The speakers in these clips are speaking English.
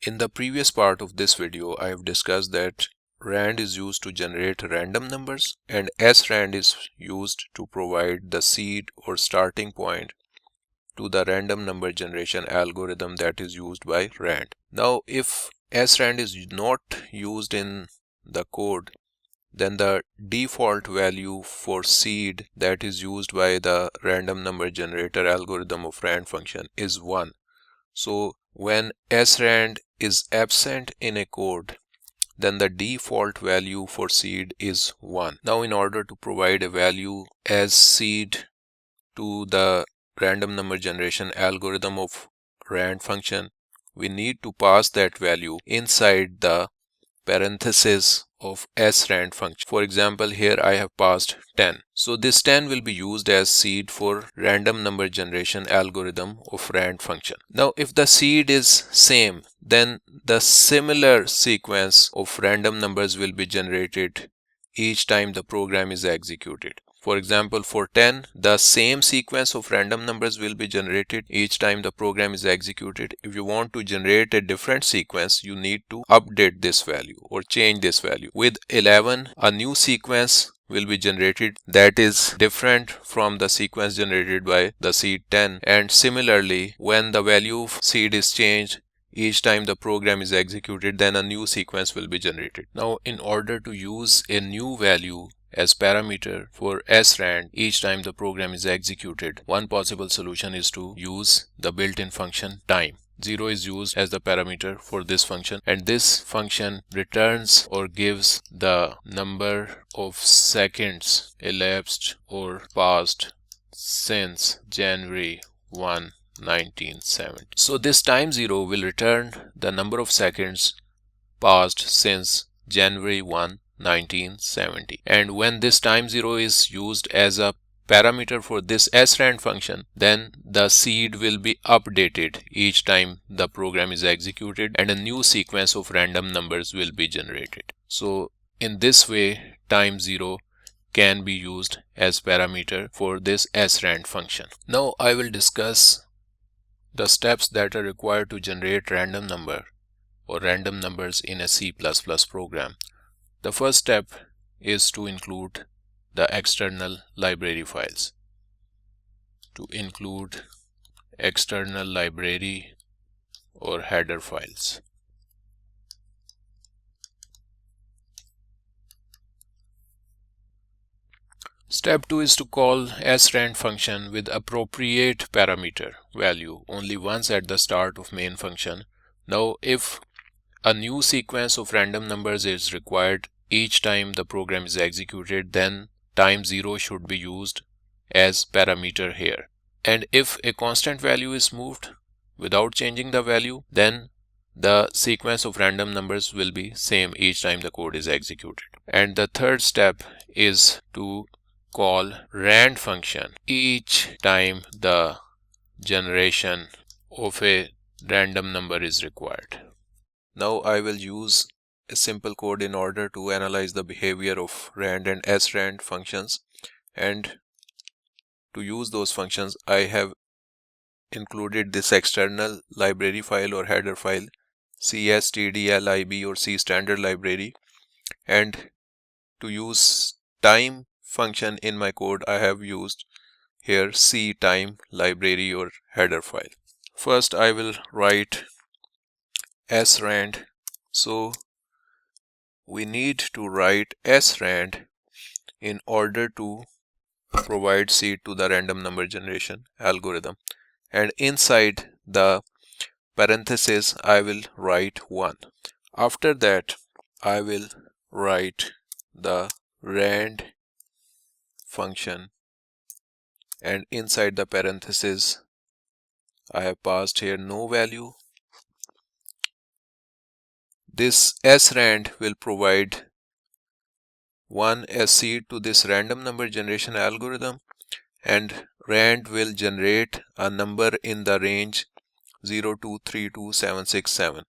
In the previous part of this video, I have discussed that rand is used to generate random numbers and srand is used to provide the seed or starting point to the random number generation algorithm that is used by rand. Now, if srand is not used in the code, then the default value for seed that is used by the random number generator algorithm of rand function is 1. So when srand is absent in a code, then the default value for seed is 1. Now, in order to provide a value as seed to the random number generation algorithm of rand function, we need to pass that value inside the parenthesis of srand function. For example, here I have passed 10. So this 10 will be used as seed for random number generation algorithm of rand function. Now, if the seed is same, then the similar sequence of random numbers will be generated each time the program is executed. For example, for 10, the same sequence of random numbers will be generated each time the program is executed. If you want to generate a different sequence, you need to update this value or change this value. With 11, a new sequence will be generated that is different from the sequence generated by the seed 10. And similarly, when the value of seed is changed each time the program is executed, then a new sequence will be generated. Now, in order to use a new value as parameter for srand each time the program is executed, one possible solution is to use the built-in function time. 0 is used as the parameter for this function, and this function returns or gives the number of seconds elapsed or passed since January 1, 1970. So this time 0 will return the number of seconds passed since January 1, 1970. And when this time 0 is used as a parameter for this srand function, then the seed will be updated each time the program is executed and a new sequence of random numbers will be generated. So in this way, time 0 can be used as parameter for this srand function. Now I will discuss the steps that are required to generate random number or random numbers in a C++ program. The first step is to include the external library files. To include external library or header files. Step 2 is to call srand function with appropriate parameter value only once at the start of main function. Now, if a new sequence of random numbers is required each time the program is executed, then time 0 should be used as parameter here. And if a constant value is moved without changing the value, then the sequence of random numbers will be same each time the code is executed. And the third step is to call rand function each time the generation of a random number is required. Now I will use a simple code in order to analyze the behavior of rand and srand functions, and to use those functions I have included this external library file or header file cstdlib or C standard library, and to use time function in my code I have used here C time library or header file. First I will write srand. So we need to write srand in order to provide seed to the random number generation algorithm, and inside the parenthesis I will write 1. After that I will write the rand function, and inside the parenthesis I have passed here no value. This srand will provide 1 as seed to this random number generation algorithm, and rand will generate a number in the range 0232767.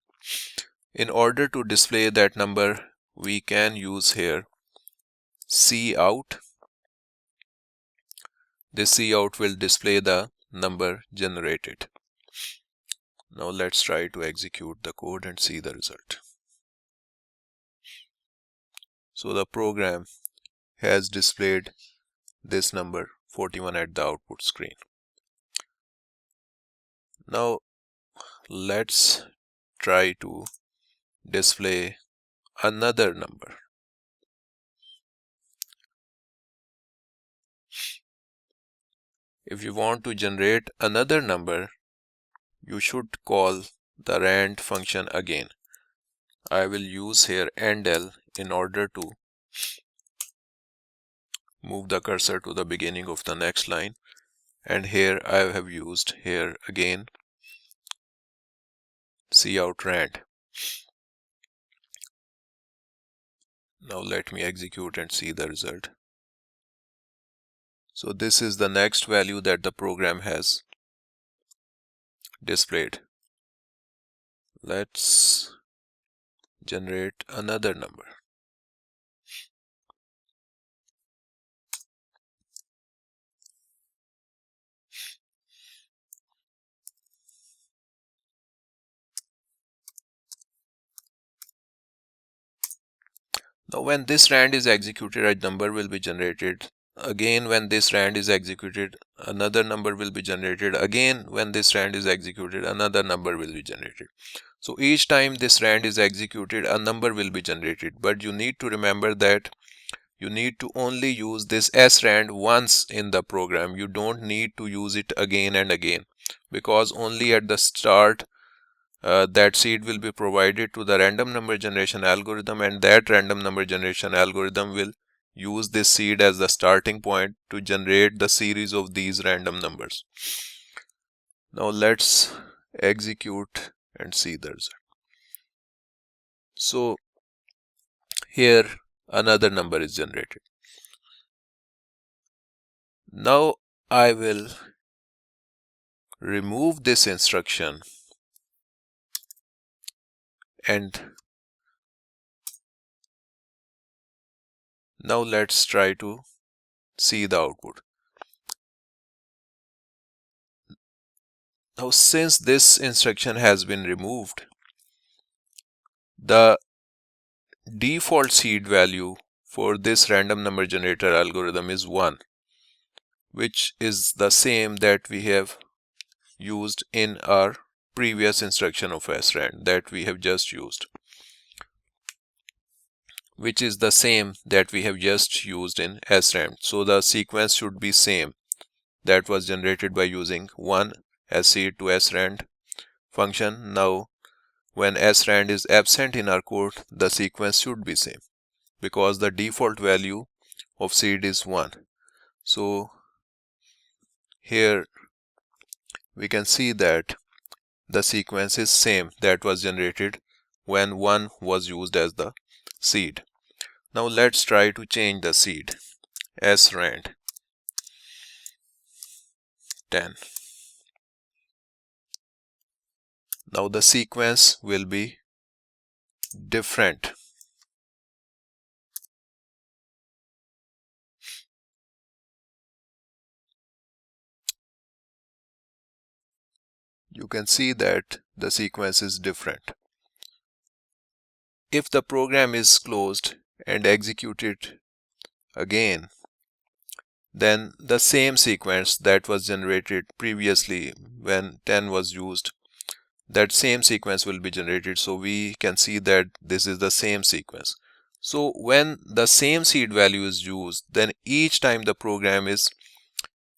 In order to display that number, we can use here cout. This cout will display the number generated. Now let's try to execute the code and see the result. So the program has displayed this number 41 at the output screen. Now let's try to display another number. If you want to generate another number, you should call the rand function again. I will use here endl in order to move the cursor to the beginning of the next line, and here I have used here again cout rand. Now let me execute and see the result. So this is the next value that the program has displayed. Let's generate another number. Now when this rand is executed, a number will be generated. Again, when this rand is executed, another number will be generated. Again, when this rand is executed, another number will be generated. So each time this rand is executed, a number will be generated. But you need to remember that you need to only use this srand once in the program. You don't need to use it again and again, because only at the start that seed will be provided to the random number generation algorithm, and that random number generation algorithm will use this seed as the starting point to generate the series of these random numbers. Now let's execute and see the result. So here another number is generated. Now I will remove this instruction and now let's try to see the output. Now since this instruction has been removed, the default seed value for this random number generator algorithm is 1, which is the same that we have used in our previous instruction of srand that we have just used, which is the same that we have just used in srand. So the sequence should be same that was generated by using 1 seed to srand function. Now when srand is absent in our code, the sequence should be same because the default value of seed is 1. So here we can see that the sequence is same that was generated when 1 was used as the seed. Now let's try to change the seed srand 10. Now the sequence will be different. You can see that the sequence is different. If the program is closed and executed again, then the same sequence that was generated previously when 10 was used, that same sequence will be generated. So we can see that this is the same sequence. So when the same seed value is used, then each time the program is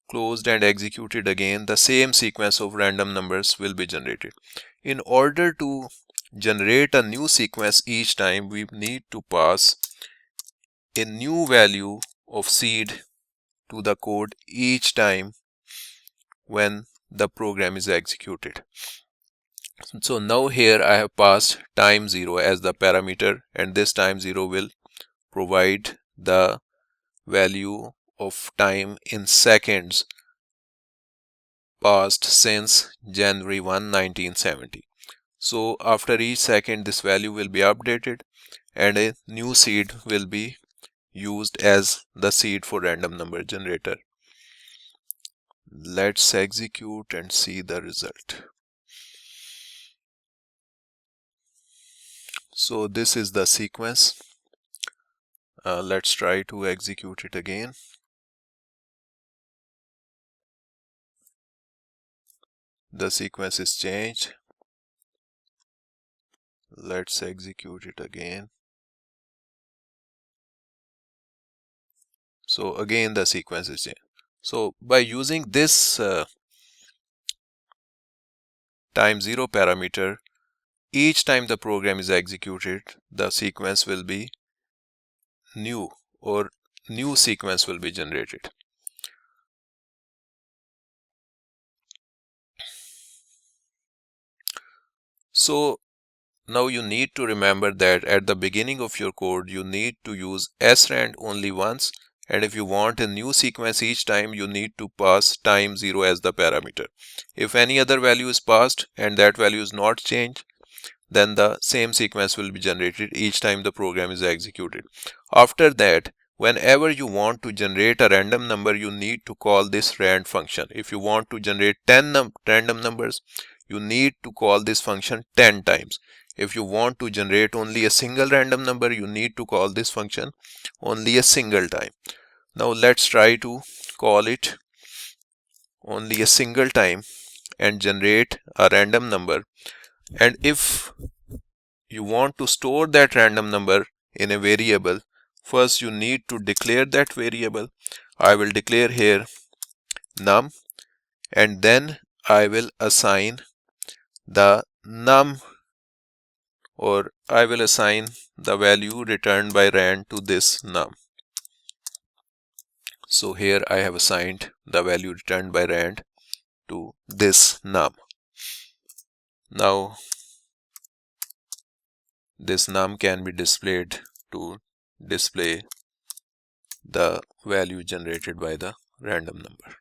closed and executed again, the same sequence of random numbers will be generated. In order to generate a new sequence each time, we need to pass a new value of seed to the code each time when the program is executed. So now here I have passed time 0 as the parameter, and this time 0 will provide the value of time in seconds passed since January 1, 1970. So after each second this value will be updated and a new seed will be used as the seed for random number generator. Let's execute and see the result. So this is the sequence. Let's try to execute it again. The sequence is changed. Let's execute it again. So again the sequence is changed. So by using this time zero parameter, each time the program is executed, the sequence will be new, or new sequence will be generated. So now you need to remember that at the beginning of your code, you need to use srand only once, and if you want a new sequence each time, you need to pass time zero as the parameter. If any other value is passed and that value is not changed, then the same sequence will be generated each time the program is executed. After that, whenever you want to generate a random number, you need to call this rand function. If you want to generate 10 random numbers, you need to call this function 10 times. If you want to generate only a single random number, you need to call this function only a single time. Now let's try to call it only a single time and generate a random number. And if you want to store that random number in a variable, first you need to declare that variable. I will declare here num, and then I will assign the num, or I will assign the value returned by rand to this num. So here I have assigned the value returned by rand to this num. Now this num can be displayed to display the value generated by the random number.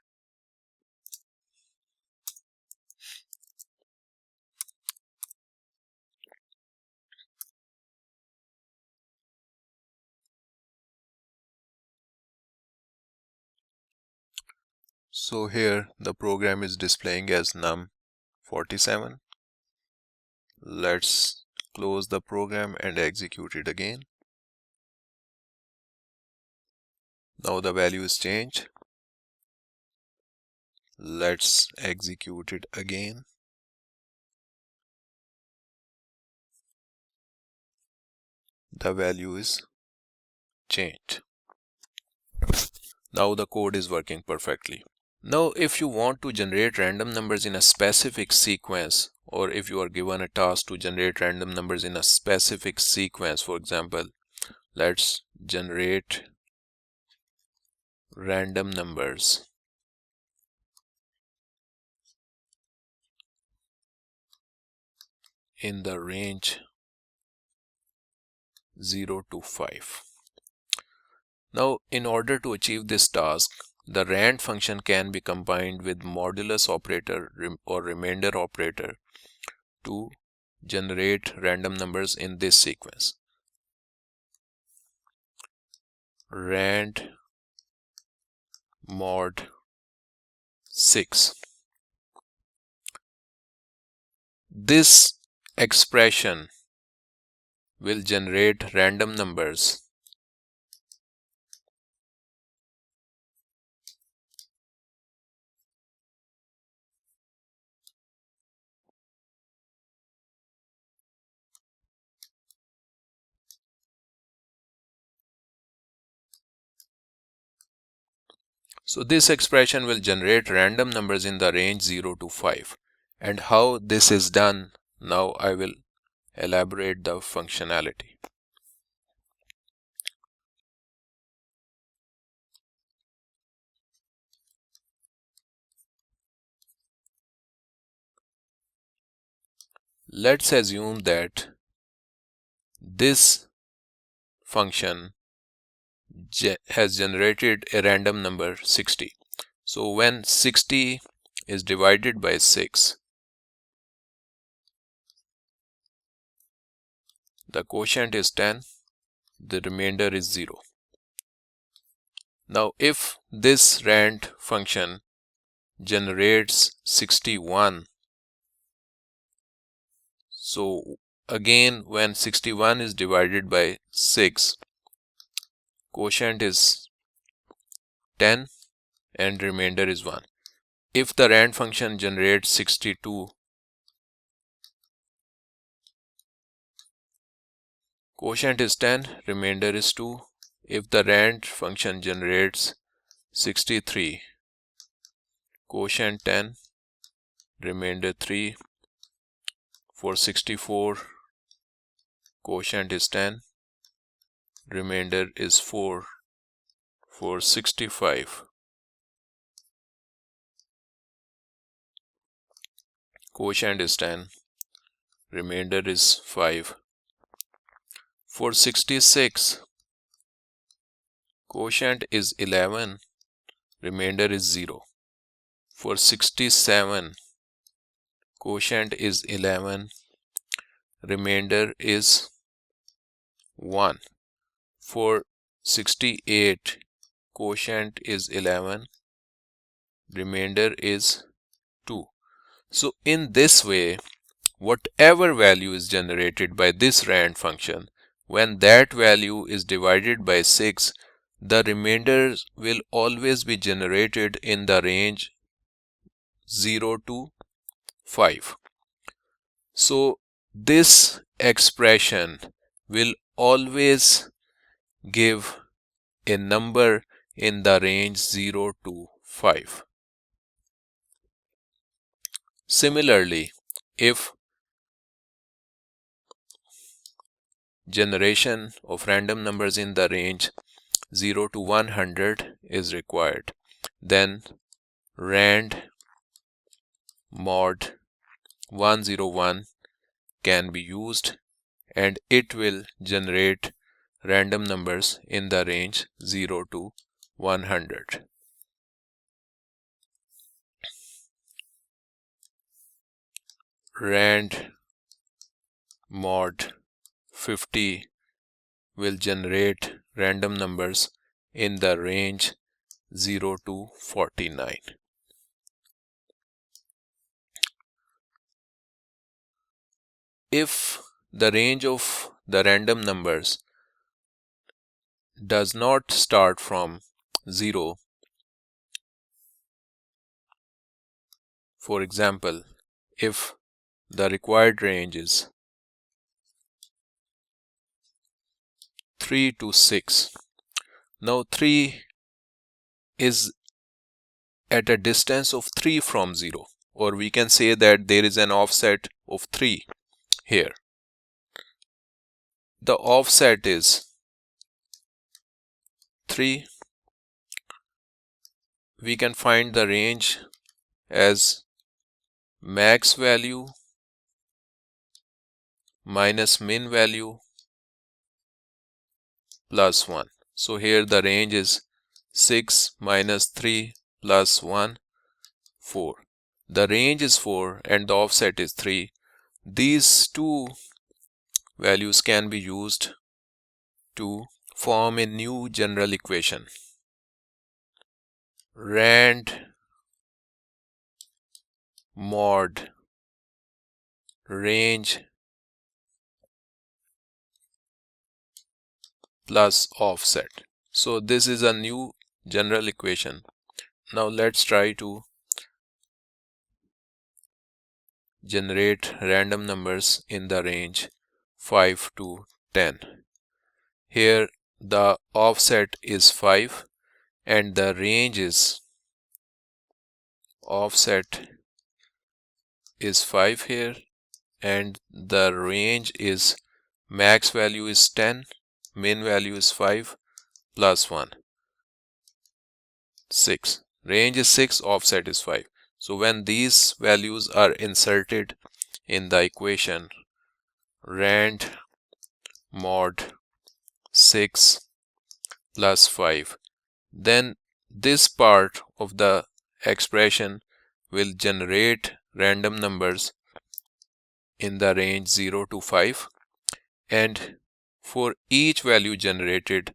So here the program is displaying as num47. Let's close the program and execute it again. Now the value is changed. Let's execute it again. The value is changed. Now the code is working perfectly. Now if you want to generate random numbers in a specific sequence, or if you are given a task to generate random numbers in a specific sequence, for example, let's generate random numbers in the range 0 to 5. Now in order to achieve this task, the rand function can be combined with modulus operator or remainder operator to generate random numbers in this sequence. Rand mod 6. This expression will generate random numbers So this expression will generate random numbers in the range 0 to 5. And how this is done, now I will elaborate the functionality. Let's assume that this function has generated a random number 60. So when 60 is divided by 6, the quotient is 10, the remainder is 0. Now if this rand function generates 61, so Again, when 61 is divided by 6, quotient is 10 and remainder is 1. If the rand function generates 62, quotient is 10, remainder is 2. If the rand function generates 63, quotient 10, remainder 3. For 64, quotient is 10, remainder is 4. For 65, quotient is 10, remainder is 5. For 66, quotient is 11, remainder is 0. For 67, quotient is 11, remainder is 1. For 68, quotient is 11, remainder is 2. So in this way, whatever value is generated by this rand function, when that value is divided by 6, the remainder will always be generated in the range 0 to 5. So this expression will always give a number in the range 0 to 5. Similarly, if generation of random numbers in the range 0 to 100 is required, then rand mod 101 can be used and it will generate random numbers in the range 0 to 100. Rand mod 50 will generate random numbers in the range 0 to 49. If the range of the random numbers does not start from 0, for example, if the required range is 3 to 6, now 3 is at a distance of 3 from 0, or we can say that there is an offset of 3 here. The offset is 3. We can find the range as max value minus min value plus 1. So here the range is 6 minus 3 plus 1, 4. The range is 4 and the offset is 3. These two values can be used to form a new general equation. Rand mod range plus offset. So this is a new general equation. Now let's try to generate random numbers in the range 5 to 10. Here the offset is 5 and the range is offset is 5 here, and the range is max value is 10, min value is 5 plus 1, 6. Range is 6, offset is 5. So when these values are inserted in the equation, rand mod 6 plus 5, then this part of the expression will generate random numbers in the range 0 to 5, and for each value generated,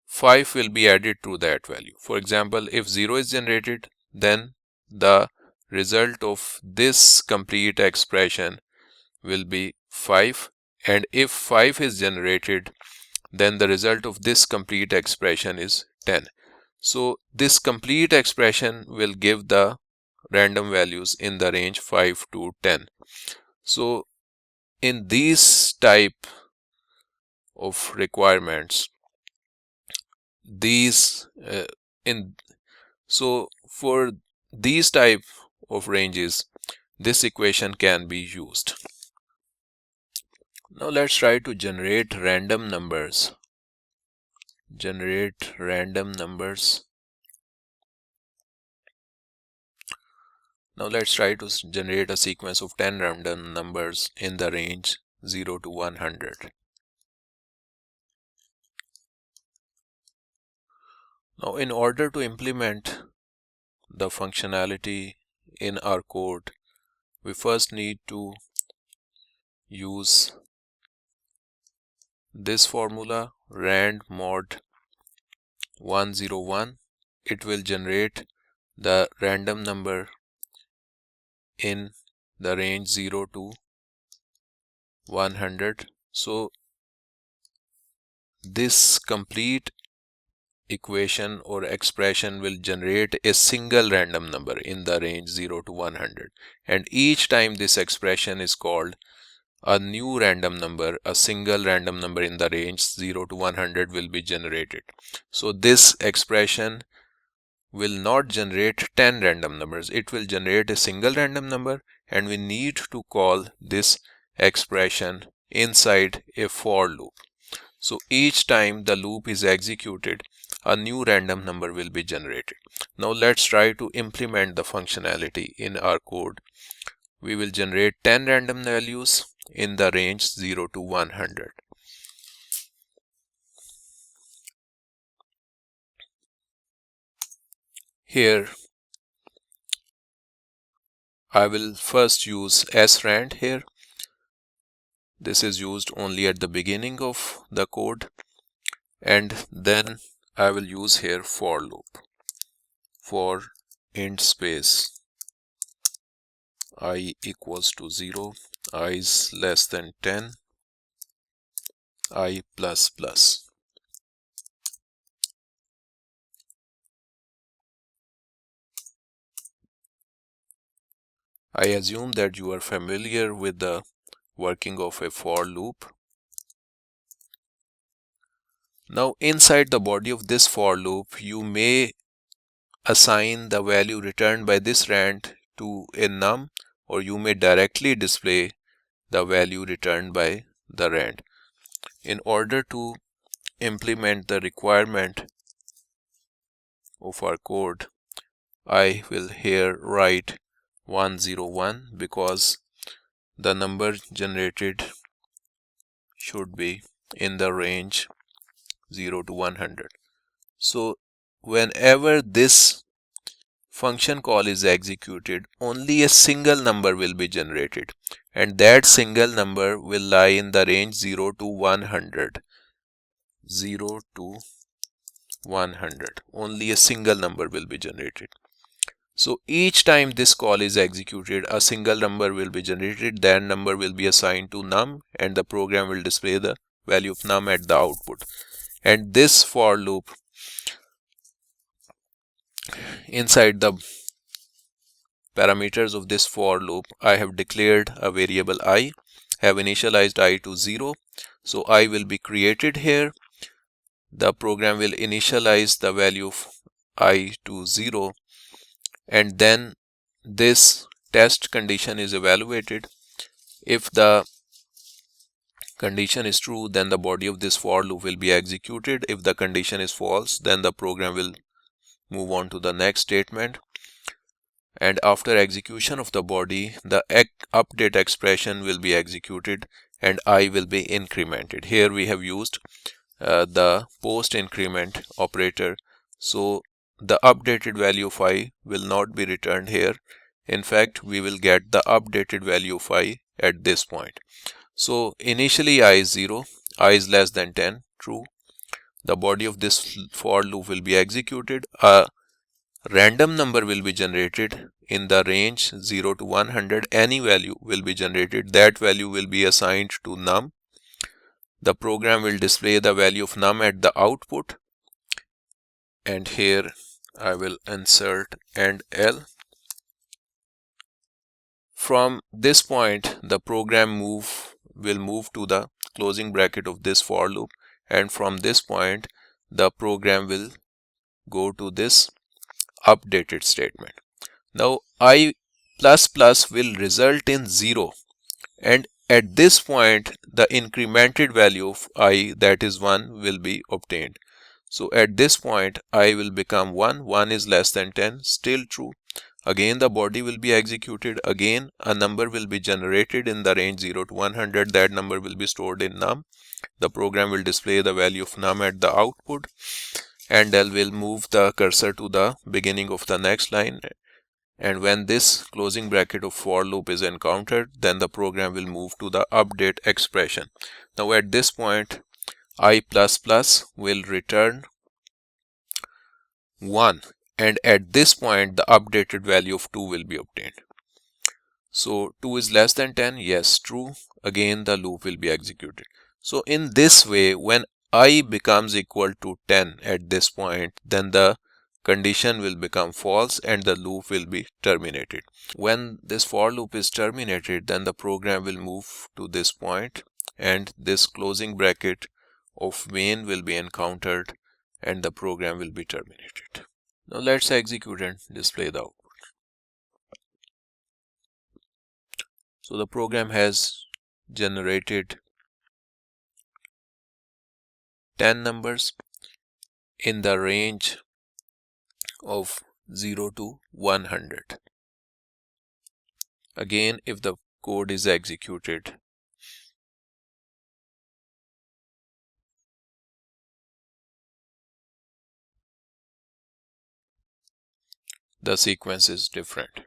5 will be added to that value. For example, if 0 is generated, then the result of this complete expression will be 5, and if 5 is generated, then the result of this complete expression is 10. So this complete expression will give the random values in the range 5 to 10. So in these type of requirements, so for these type of ranges, this equation can be used. Now let's try to generate random numbers. Generate random numbers. Now let's try to generate a sequence of 10 random numbers in the range 0 to 100. Now in order to implement the functionality in our code, we first need to use this formula, rand mod 101. It will generate the random number in the range 0 to 100. So this complete equation or expression will generate a single random number in the range 0 to 100, and each time this expression is called, a new random number, a single random number in the range 0 to 100 will be generated. So this expression will not generate 10 random numbers, it will generate a single random number, and we need to call this expression inside a for loop. So each time the loop is executed, a new random number will be generated. Now let's try to implement the functionality in our code. We will generate 10 random values in the range 0 to 100. Here I will first use srand here. This is used only at the beginning of the code, and then I will use here for loop. For int space I equals to 0, I is less than 10, I plus plus. I assume that you are familiar with the working of a for loop. Now inside the body of this for loop, you may assign the value returned by this rand to a num, or you may directly display the value returned by the rand. In order to implement the requirement of our code, I will here write 101 because the number generated should be in the range 0 to 100. So whenever this function call is executed, only a single number will be generated, and that single number will lie in the range 0 to 100. 0 to 100. Only a single number will be generated. So each time this call is executed, a single number will be generated. That number will be assigned to num, and the program will display the value of num at the output. And this for loop, inside the parameters of this for loop, I have declared a variable I, have initialized I to 0. So I will be created here. The program will initialize the value of I to 0, and then this test condition is evaluated. If the condition is true, then the body of this for loop will be executed. If the condition is false, then the program will move on to the next statement. And after execution of the body, the update expression will be executed and I will be incremented. Here we have used the post increment operator. So the updated value of I will not be returned here. In fact, we will get the updated value of I at this point. So initially I is 0, I is less than 10, true. The body of this for loop will be executed. A random number will be generated in the range 0 to 100, any value will be generated. That value will be assigned to num. The program will display the value of num at the output, and here I will insert and L. From this point, the program will move to the closing bracket of this for loop, and from this point the program will go to this updated statement. Now I will result in 0, and at this point the incremented value of I, that is 1, will be obtained. So at this point I will become 1, 1 is less than 10, still true. Again the body will be executed, again a number will be generated in the range 0 to 100, that number will be stored in num. The program will display the value of num at the output, and I will move the cursor to the beginning of the next line, and when this closing bracket of for loop is encountered, then the program will move to the update expression. Now at this point I++ will return 1, and at this point the updated value of 2 will be obtained. So 2 is less than 10, yes, true. Again the loop will be executed. So in this way, when I becomes equal to 10 at this point, then the condition will become false and the loop will be terminated. When this for loop is terminated, then the program will move to this point, and this closing bracket of main will be encountered, and the program will be terminated. Now let's execute and display the output. So the program has generated 10 numbers in the range of 0 to 100. Again, if the code is executed, the sequence is different.